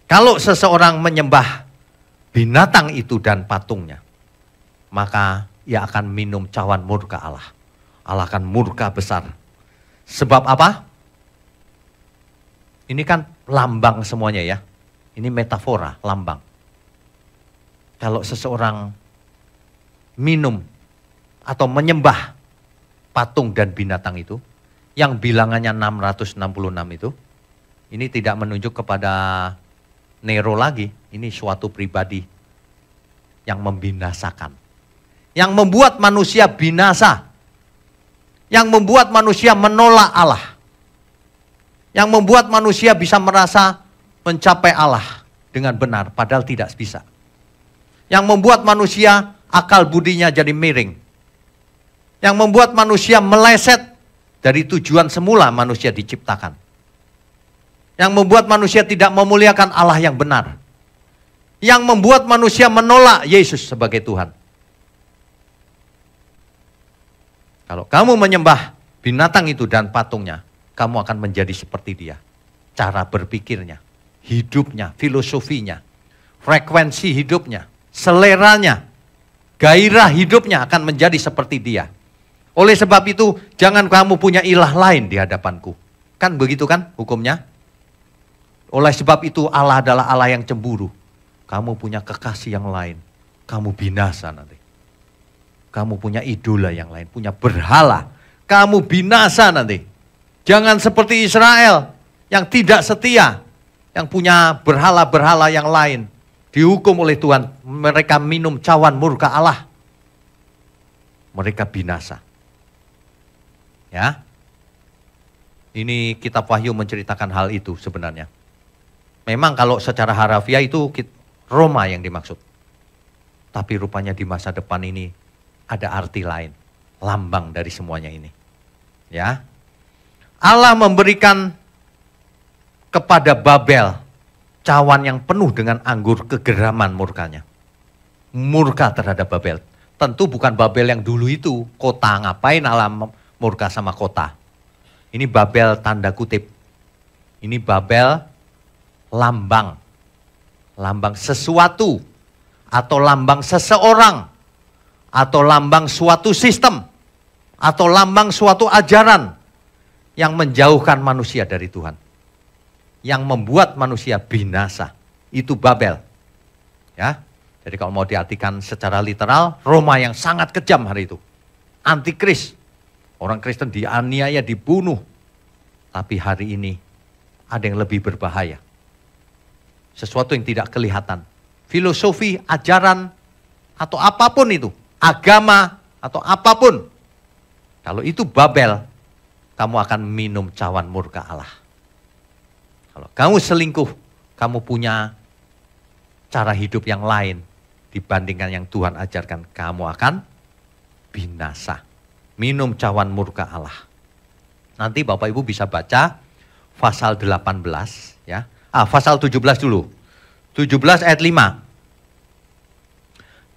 kalau seseorang menyembah binatang itu dan patungnya, maka ia akan minum cawan murka Allah. Allah akan murka besar. Sebab apa? Ini kan lambang semuanya ya. Ini metafora, lambang. Kalau seseorang minum atau menyembah patung dan binatang itu, yang bilangannya 666 itu, ini tidak menunjuk kepada Nero lagi. Ini suatu pribadi yang membinasakan. Yang membuat manusia binasa. Yang membuat manusia menolak Allah. Yang membuat manusia bisa merasa mencapai Allah dengan benar, padahal tidak bisa. Yang membuat manusia akal budinya jadi miring. Yang membuat manusia meleset dari tujuan semula manusia diciptakan. Yang membuat manusia tidak memuliakan Allah yang benar. Yang membuat manusia menolak Yesus sebagai Tuhan. Kalau kamu menyembah binatang itu dan patungnya, kamu akan menjadi seperti dia. Cara berpikirnya, hidupnya, filosofinya, frekuensi hidupnya, seleranya, gairah hidupnya akan menjadi seperti dia. Oleh sebab itu, jangan kamu punya ilah lain di hadapanku. Kan begitu kan hukumnya? Oleh sebab itu Allah adalah Allah yang cemburu. Kamu punya kekasih yang lain, kamu binasa nanti. Kamu punya idola yang lain, punya berhala, kamu binasa nanti. Jangan seperti Israel yang tidak setia, yang punya berhala-berhala yang lain. Dihukum oleh Tuhan, mereka minum cawan murka Allah. Mereka binasa. Ya. Ini kitab Wahyu menceritakan hal itu sebenarnya. Memang kalau secara harafiah itu Roma yang dimaksud. Tapi rupanya di masa depan ini ada arti lain. Lambang dari semuanya ini. Ya. Allah memberikan kepada Babel cawan yang penuh dengan anggur kegeraman murkanya. Murka terhadap Babel. Tentu bukan Babel yang dulu itu. Kota, ngapain Allah murka sama kota. Ini Babel tanda kutip. Ini Babel lambang. Lambang sesuatu. Atau lambang seseorang. Atau lambang suatu sistem. Atau lambang suatu ajaran. Yang menjauhkan manusia dari Tuhan. Yang membuat manusia binasa. Itu Babel. Ya. Jadi kalau mau diartikan secara literal, Roma yang sangat kejam hari itu. Antikris. Orang Kristen dianiaya, dibunuh. Tapi hari ini ada yang lebih berbahaya. Sesuatu yang tidak kelihatan. Filosofi, ajaran, atau apapun itu. Agama, atau apapun. Kalau itu Babel, kamu akan minum cawan murka Allah. Kalau kamu selingkuh, kamu punya cara hidup yang lain dibandingkan yang Tuhan ajarkan, kamu akan binasa. Minum cawan murka Allah. Nanti Bapak Ibu bisa baca pasal 18 ya. Pasal 17 dulu. 17 ayat 5.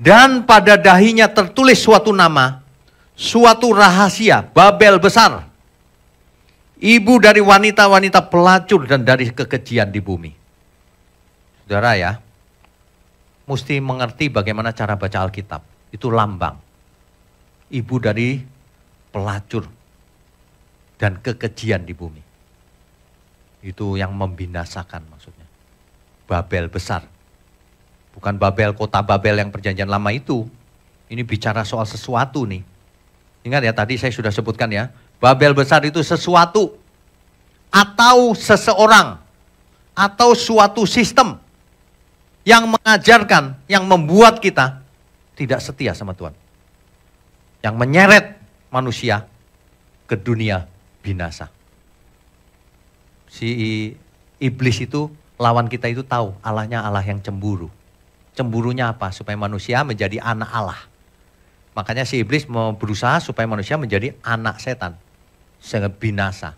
Dan pada dahinya tertulis suatu nama, suatu rahasia, Babel besar. Ibu dari wanita-wanita pelacur dan dari kekejian di bumi. Saudara ya, mesti mengerti bagaimana cara baca Alkitab. Itu lambang. Ibu dari pelacur dan kekejian di bumi. Itu yang membinasakan maksudnya. Babel besar. Bukan Babel, kota Babel yang perjanjian lama itu. Ini bicara soal sesuatu nih. Ingat ya, tadi saya sudah sebutkan ya. Babel besar itu sesuatu. Atau seseorang. Atau suatu sistem. Yang mengajarkan, yang membuat kita tidak setia sama Tuhan. Yang menyeret manusia ke dunia binasa. Si iblis itu, lawan kita itu tahu Allahnya Allah yang cemburu. Cemburunya apa? Supaya manusia menjadi anak Allah. Makanya si iblis mau berusaha supaya manusia menjadi anak setan. Sehingga binasa.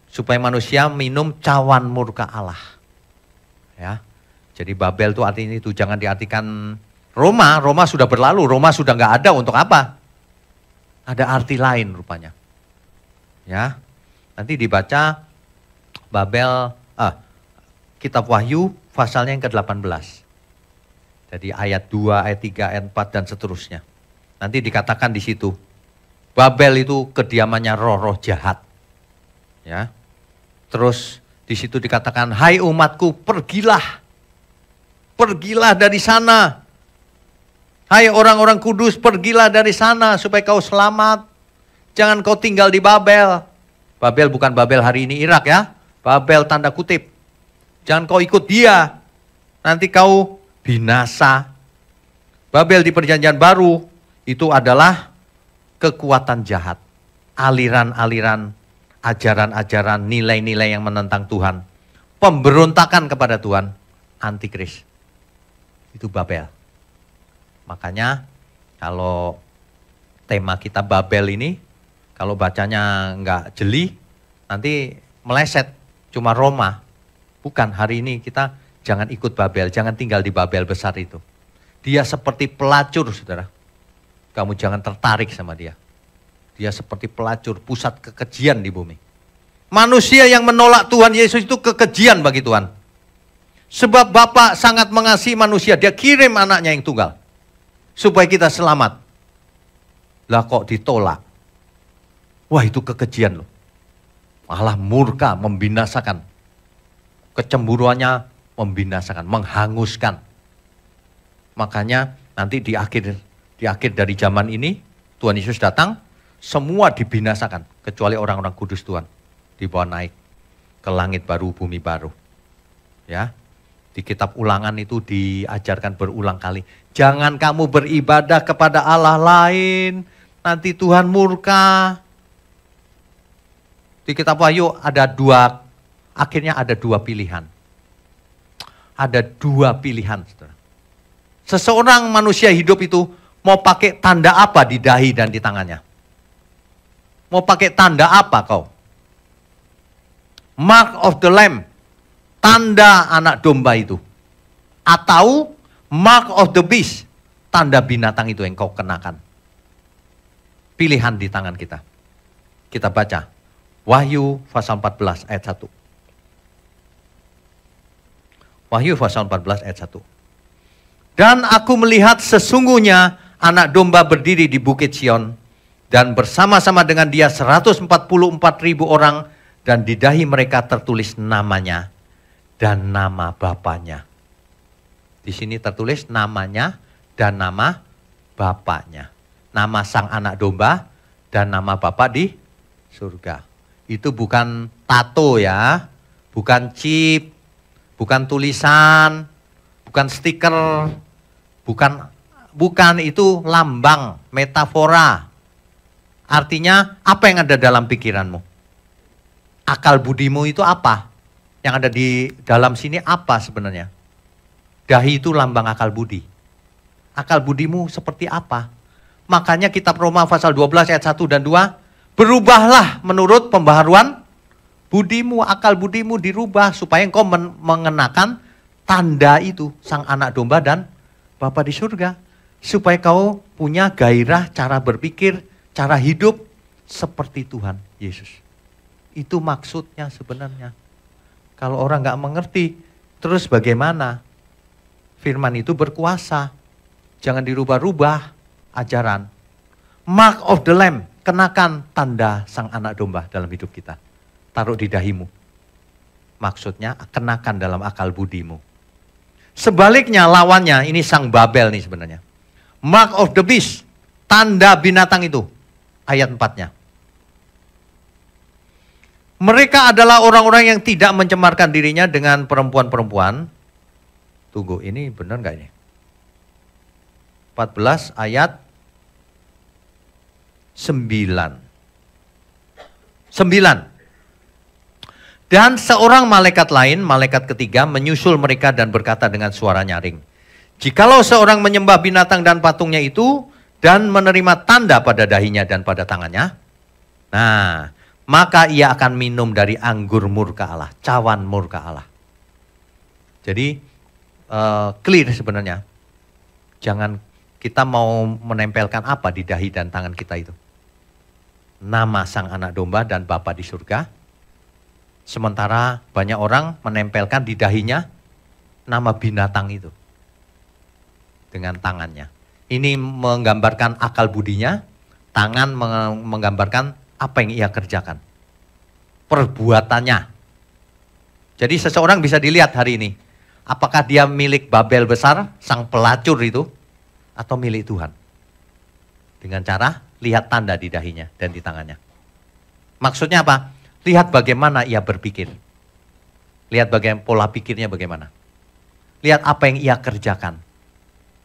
Supaya manusia minum cawan murka Allah. Ya. Jadi Babel itu artinya itu, jangan diartikan Roma. Roma sudah berlalu, Roma sudah nggak ada, untuk apa? Ada arti lain rupanya. Ya. Nanti dibaca Babel, kitab Wahyu pasalnya yang ke-18. Jadi ayat 2, ayat 3, ayat 4 dan seterusnya. Nanti dikatakan di situ, Babel itu kediamannya roh-roh jahat. Ya. Terus di situ dikatakan, hai umatku, pergilah. Pergilah dari sana. Hai orang-orang kudus, pergilah dari sana supaya kau selamat. Jangan kau tinggal di Babel. Babel bukan Babel hari ini Irak ya. Babel tanda kutip. Jangan kau ikut dia. Nanti kau binasa. Babel di perjanjian baru itu adalah kekuatan jahat. Aliran-aliran, ajaran-ajaran, nilai-nilai yang menentang Tuhan. Pemberontakan kepada Tuhan. Antikris. Itu Babel. Makanya kalau tema kita Babel ini, kalau bacanya nggak jeli, nanti meleset cuma Roma. Bukan, hari ini kita jangan ikut Babel, jangan tinggal di Babel besar itu. Dia seperti pelacur, saudara. Kamu jangan tertarik sama dia. Dia seperti pelacur, pusat kekejian di bumi. Manusia yang menolak Tuhan Yesus itu kekejian bagi Tuhan. Sebab Bapa sangat mengasihi manusia, dia kirim anaknya yang tunggal. Supaya kita selamat. Lah kok ditolak? Wah, itu kekejian loh. Allah murka, membinasakan. Kecemburuannya membinasakan, menghanguskan. Makanya nanti di akhir dari zaman ini, Tuhan Yesus datang, semua dibinasakan. Kecuali orang-orang kudus Tuhan. Dibawa naik ke langit baru, bumi baru. Ya. Di kitab Ulangan itu diajarkan berulang kali. Jangan kamu beribadah kepada Allah lain. Nanti Tuhan murka. Di kitab Wahyu akhirnya ada dua pilihan. Ada dua pilihan. Saudara. Seseorang manusia hidup itu mau pakai tanda apa di dahi dan di tangannya? Mau pakai tanda apa kau? Mark of the Lamb. Tanda anak domba itu. Atau mark of the beast. Tanda binatang itu yang kau kenakan. Pilihan di tangan kita. Kita baca. Wahyu pasal 14 ayat 1. Wahyu pasal 14 ayat 1. Dan aku melihat sesungguhnya anak domba berdiri di bukit Sion. Dan bersama-sama dengan dia 144.000 orang. Dan di dahi mereka tertulis namanya. Dan nama Bapaknya. Di sini tertulis namanya dan nama Bapaknya. Nama sang anak domba dan nama Bapa di surga. Itu bukan tato ya, bukan chip, bukan tulisan, bukan stiker, bukan itu lambang, metafora. Artinya apa yang ada dalam pikiranmu? Akal budimu itu apa? Yang ada di dalam sini apa sebenarnya? Dahi itu lambang akal budi. Akal budimu seperti apa? Makanya kitab Roma pasal 12 ayat 1 dan 2. Berubahlah menurut pembaharuan budimu. Akal budimu dirubah supaya engkau mengenakan tanda itu. Sang anak domba dan Bapa di surga. Supaya kau punya gairah cara berpikir, cara hidup seperti Tuhan Yesus. Itu maksudnya sebenarnya. Kalau orang nggak mengerti, terus bagaimana? Firman itu berkuasa. Jangan dirubah-rubah ajaran. Mark of the Lamb, kenakan tanda sang anak domba dalam hidup kita. Taruh di dahimu. Maksudnya kenakan dalam akal budimu. Sebaliknya lawannya, ini sang Babel nih sebenarnya. Mark of the beast, tanda binatang itu. Ayat 4-nya. Mereka adalah orang-orang yang tidak mencemarkan dirinya dengan perempuan-perempuan. Tunggu, ini benar nggak ini? 14 ayat 9. 9. Dan seorang malaikat lain, malaikat ketiga, menyusul mereka dan berkata dengan suara nyaring. Jikalau seorang menyembah binatang dan patungnya itu, dan menerima tanda pada dahinya dan pada tangannya, nah, maka ia akan minum dari anggur murka Allah, cawan murka Allah. Jadi, clear sebenarnya. Jangan kita mau menempelkan apa di dahi dan tangan kita itu. Nama sang anak domba dan Bapa di surga. Sementara banyak orang menempelkan di dahinya nama binatang itu dengan tangannya. Ini menggambarkan akal budinya, tangan menggambarkan apa yang ia kerjakan. Perbuatannya. Jadi seseorang bisa dilihat hari ini, apakah dia milik Babel besar, sang pelacur itu, atau milik Tuhan. Dengan cara lihat tanda di dahinya dan di tangannya. Maksudnya apa? Lihat bagaimana ia berpikir. Lihat bagaimana pola pikirnya bagaimana. Lihat apa yang ia kerjakan.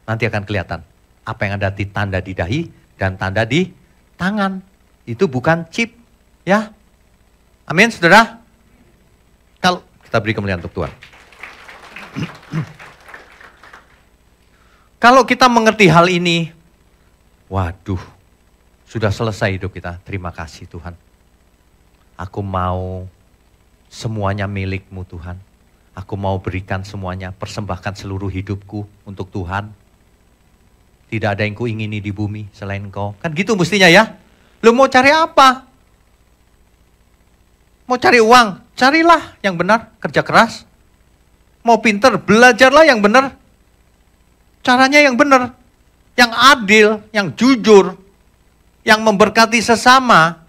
Nanti akan kelihatan apa yang ada di tanda di dahi dan tanda di tangan. Itu bukan chip, ya. Amin, saudara. Kalau kita beri kemuliaan untuk Tuhan. Kalau kita mengerti hal ini, waduh, sudah selesai hidup kita. Terima kasih Tuhan. Aku mau semuanya milik-Mu Tuhan. Aku mau berikan semuanya, persembahkan seluruh hidupku untuk Tuhan. Tidak ada yang kuingini di bumi selain Engkau. Kan gitu mestinya ya. Lu mau cari apa? Mau cari uang? Carilah yang benar, kerja keras. Mau pinter, belajarlah yang benar. Caranya yang benar. Yang adil, yang jujur. Yang memberkati sesama.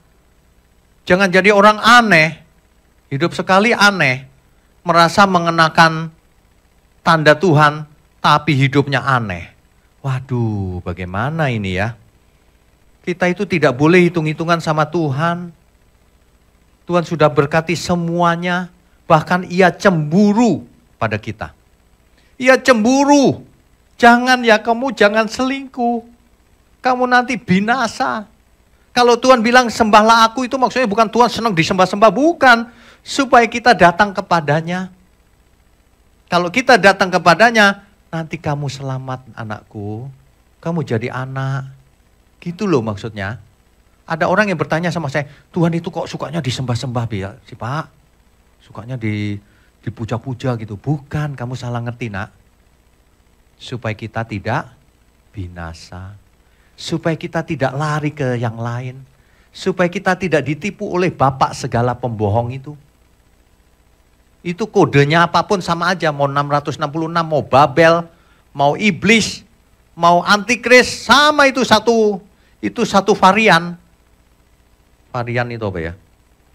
Jangan jadi orang aneh, hidup sekali aneh, merasa mengenakan tanda Tuhan, tapi hidupnya aneh. Waduh, bagaimana ini ya? Kita itu tidak boleh hitung-hitungan sama Tuhan. Tuhan sudah berkati semuanya, bahkan ia cemburu pada kita. Ia cemburu, kamu jangan selingkuh, kamu nanti binasa. Kalau Tuhan bilang sembahlah aku itu maksudnya bukan Tuhan senang disembah-sembah, bukan. Supaya kita datang kepadanya. Kalau kita datang kepadanya, nanti kamu selamat anakku. Kamu jadi anak. Gitu loh maksudnya. Ada orang yang bertanya sama saya, Tuhan itu kok sukanya disembah-sembah ya si Pak? Sukanya dipuja-puja gitu. Bukan, kamu salah ngerti nak. Supaya kita tidak binasa. Supaya kita tidak lari ke yang lain. Supaya kita tidak ditipu oleh bapak segala pembohong itu. Itu kodenya apapun sama aja. Mau 666, mau Babel, mau iblis, mau antikris. Sama itu satu varian. Varian itu apa ya?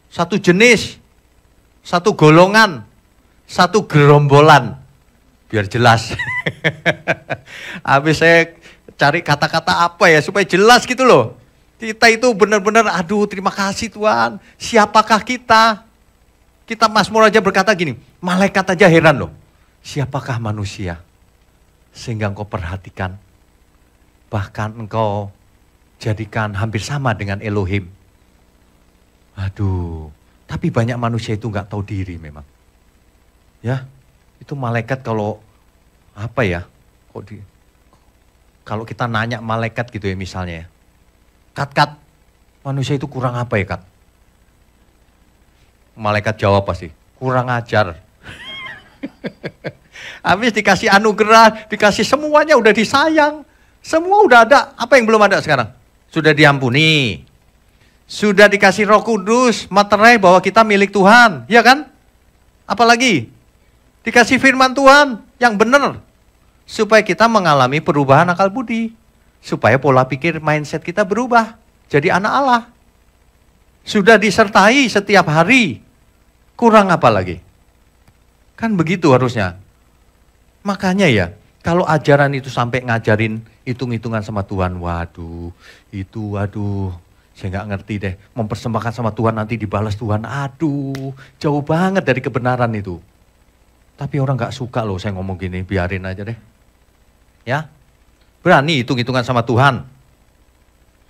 Satu jenis, satu golongan, satu gerombolan. Biar jelas. Habis saya cari kata-kata apa ya supaya jelas gitu loh. Kita itu benar-benar aduh terima kasih Tuhan. Siapakah kita? Kita Mazmur aja berkata gini, malaikat aja heran loh. Siapakah manusia? Sehingga engkau perhatikan. Bahkan engkau jadikan hampir sama dengan Elohim. Aduh, tapi banyak manusia itu nggak tahu diri memang. Ya, itu malaikat kalau apa ya? Kalau kita nanya malaikat gitu ya misalnya ya. Kat, manusia itu kurang apa ya Kat? Malaikat jawab pasti, kurang ajar. Habis dikasih anugerah, dikasih semuanya udah disayang. Semua udah ada, apa yang belum ada sekarang? Sudah diampuni. Sudah dikasih Roh Kudus, materai bahwa kita milik Tuhan, ya kan? Apalagi? Dikasih firman Tuhan yang benar. Supaya kita mengalami perubahan akal budi. Supaya pola pikir mindset kita berubah. Jadi anak Allah. Sudah disertai setiap hari. Kurang apa lagi? Kan begitu harusnya. Makanya ya, kalau ajaran itu sampai ngajarin hitung-hitungan sama Tuhan, waduh, saya nggak ngerti deh. Mempersembahkan sama Tuhan nanti dibalas Tuhan, aduh, jauh banget dari kebenaran itu. Tapi orang nggak suka loh saya ngomong gini, biarin aja deh. Ya, berani hitung-hitungan sama Tuhan.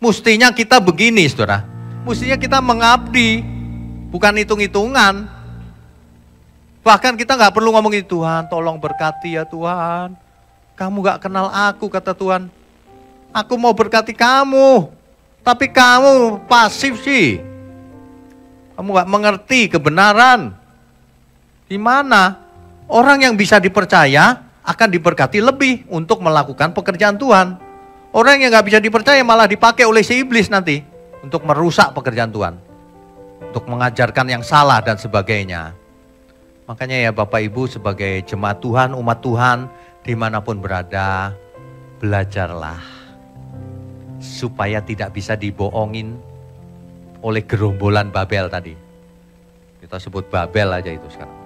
Mestinya kita begini, saudara. Mestinya kita mengabdi, bukan hitung-hitungan. Bahkan kita nggak perlu ngomongin Tuhan, tolong berkati ya Tuhan. Kamu nggak kenal aku, kata Tuhan. Aku mau berkati kamu, tapi kamu pasif sih. Kamu nggak mengerti kebenaran. Gimana? Orang yang bisa dipercaya akan diberkati lebih untuk melakukan pekerjaan Tuhan. Orang yang nggak bisa dipercaya malah dipakai oleh si iblis nanti untuk merusak pekerjaan Tuhan, untuk mengajarkan yang salah dan sebagainya. Makanya ya Bapak Ibu sebagai jemaat Tuhan, umat Tuhan, dimanapun berada, belajarlah. Supaya tidak bisa dibohongin oleh gerombolan Babel tadi. Kita sebut Babel aja itu sekarang.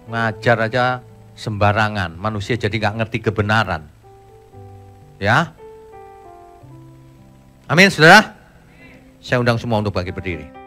Ngajar aja sembarangan, manusia jadi nggak ngerti kebenaran. Ya. Amin, saudara. Saya undang semua untuk bangkit berdiri.